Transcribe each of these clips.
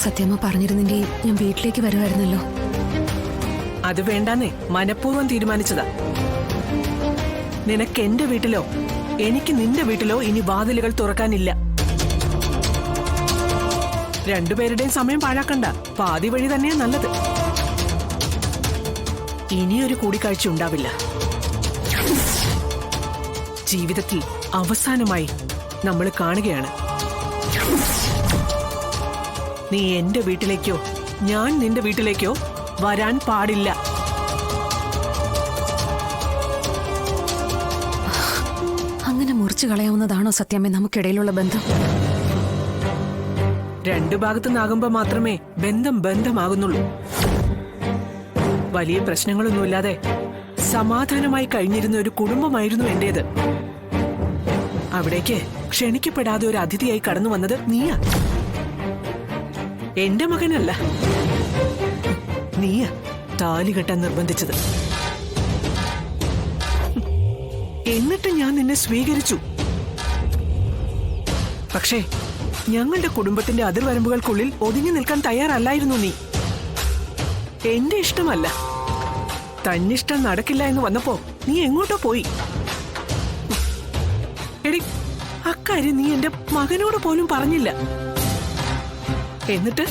സത്യമ്മ പറഞ്ഞിരുന്നെങ്കിൽ ഞാൻ വീട്ടിലേക്ക് വരുമായിരുന്നല്ലോ. അത് വേണ്ടാന്നേ മനഃപൂർവ്വം തീരുമാനിച്ചതാ. നിനക്ക് എന്റെ വീട്ടിലോ എനിക്ക് നിന്റെ വീട്ടിലോ ഇനി വാതിലുകൾ തുറക്കാനില്ല. രണ്ടുപേരുടെയും സമയം പാഴാക്കണ്ട. പാതി വഴി തന്നെയാ നല്ലത്. ഇനിയൊരു കൂടിക്കാഴ്ച ഉണ്ടാവില്ല. ജീവിതത്തിൽ അവസാനമായി നമ്മൾ കാണുകയാണ്. നീ എന്റെ വീട്ടിലേക്കോ ഞാൻ നിന്റെ വീട്ടിലേക്കോ വരാൻ പാടില്ല. അങ്ങനെ മുറിച്ചു കളയാവുന്നതാണോ സത്യമ്മേ നമുക്കിടയിലുള്ള ബന്ധം? രണ്ടു ഭാഗത്തുനിന്നാകുമ്പോ മാത്രമേ ബന്ധം ബന്ധമാകുന്നുള്ളൂ. വലിയ പ്രശ്നങ്ങളൊന്നുമില്ലാതെ സമാധാനമായി കഴിഞ്ഞിരുന്ന ഒരു കുടുംബമായിരുന്നു എന്റേത്. അവിടേക്ക് ക്ഷണിക്കപ്പെടാതെ ഒരു അതിഥിയായി കടന്നു വന്നത് നീയാ. എന്റെ മകനല്ല, നീയാ താലി കെട്ടാൻ നിർബന്ധിച്ചത്. എന്നിട്ട് ഞാൻ നിന്നെ സ്വീകരിച്ചു. പക്ഷേ ഞങ്ങളുടെ കുടുംബത്തിന്റെ അതിർവരമ്പുകൾക്കുള്ളിൽ ഒതുങ്ങി നിൽക്കാൻ തയ്യാറല്ലായിരുന്നു നീ. എന്റെ ഇഷ്ടമല്ല, തന്നിഷ്ടം നടക്കില്ല എന്ന് വന്നപ്പോ നീ എങ്ങോട്ടോ പോയി. എടി, അക്കാര്യം നീ എന്റെ മകനോട് പോലും പറഞ്ഞില്ല. എന്നിട്ട്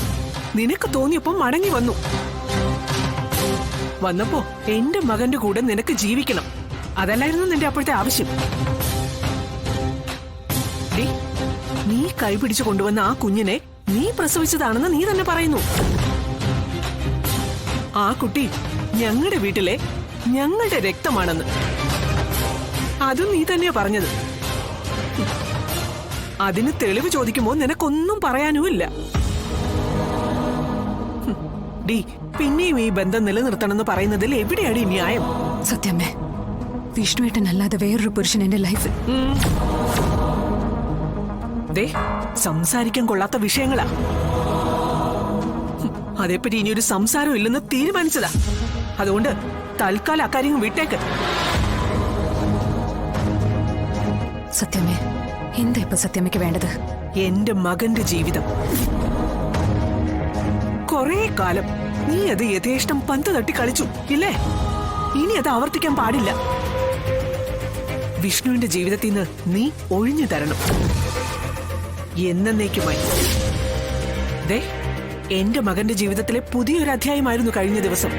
നിനക്ക് തോന്നിയപ്പോ മടങ്ങി വന്നപ്പോ എന്റെ മകന്റെ കൂടെ നിനക്ക് ജീവിക്കണം. അതല്ലായിരുന്നു നിന്റെ അപ്പോഴത്തെ ആവശ്യം. നീ കൈപിടിച്ചു കൊണ്ടുവന്ന ആ കുഞ്ഞിനെ നീ പ്രസവിച്ചതാണെന്ന് നീ തന്നെ പറയുന്നു. ആ കുട്ടി ഞങ്ങളുടെ വീട്ടിലെ ഞങ്ങളുടെ രക്തമാണെന്ന് അതും നീ തന്നെയാ പറഞ്ഞത്. അതിന് തെളിവ് ചോദിക്കുമ്പോ നിനക്കൊന്നും പറയാനുമില്ല. പിന്നെയും ഈ ബന്ധം നിലനിർത്തണമെന്ന് പറയുന്നതിൽ എവിടെയാണ് ഈ ന്യായം? സത്യമ്മേ, വിഷ്ണുവേട്ടനല്ലാതെ വേറൊരു പുരുഷൻ എന്റെ ലൈഫിൽ. സംസാരിക്കാൻ കൊള്ളാത്ത വിഷയങ്ങളാ. അതേപ്പറ്റി ഇനിയൊരു സംസാരം ഇല്ലെന്ന് തീരുമാനിച്ചതാ. അതുകൊണ്ട് തൽക്കാലം അക്കാര്യം വിട്ടേക്ക്. സത്യമേ, എന്താ ഇപ്പൊ സത്യമയ്ക്ക് വേണ്ടത്? എന്റെ മകന്റെ ജീവിതം. കൊറേ കാലം നീ അത് യഥേഷ്ടം പന്ത് തട്ടി കളിച്ചു ഇല്ലേ? ഇനി അത് ആവർത്തിക്കാൻ പാടില്ല. വിഷ്ണുവിന്റെ ജീവിതത്തിൽ നിന്ന് നീ ഒഴിഞ്ഞു തരണം എന്നേക്കുമായി. എന്റെ മകന്റെ ജീവിതത്തിലെ പുതിയൊരു അധ്യായമായിരുന്നു കഴിഞ്ഞ ദിവസം.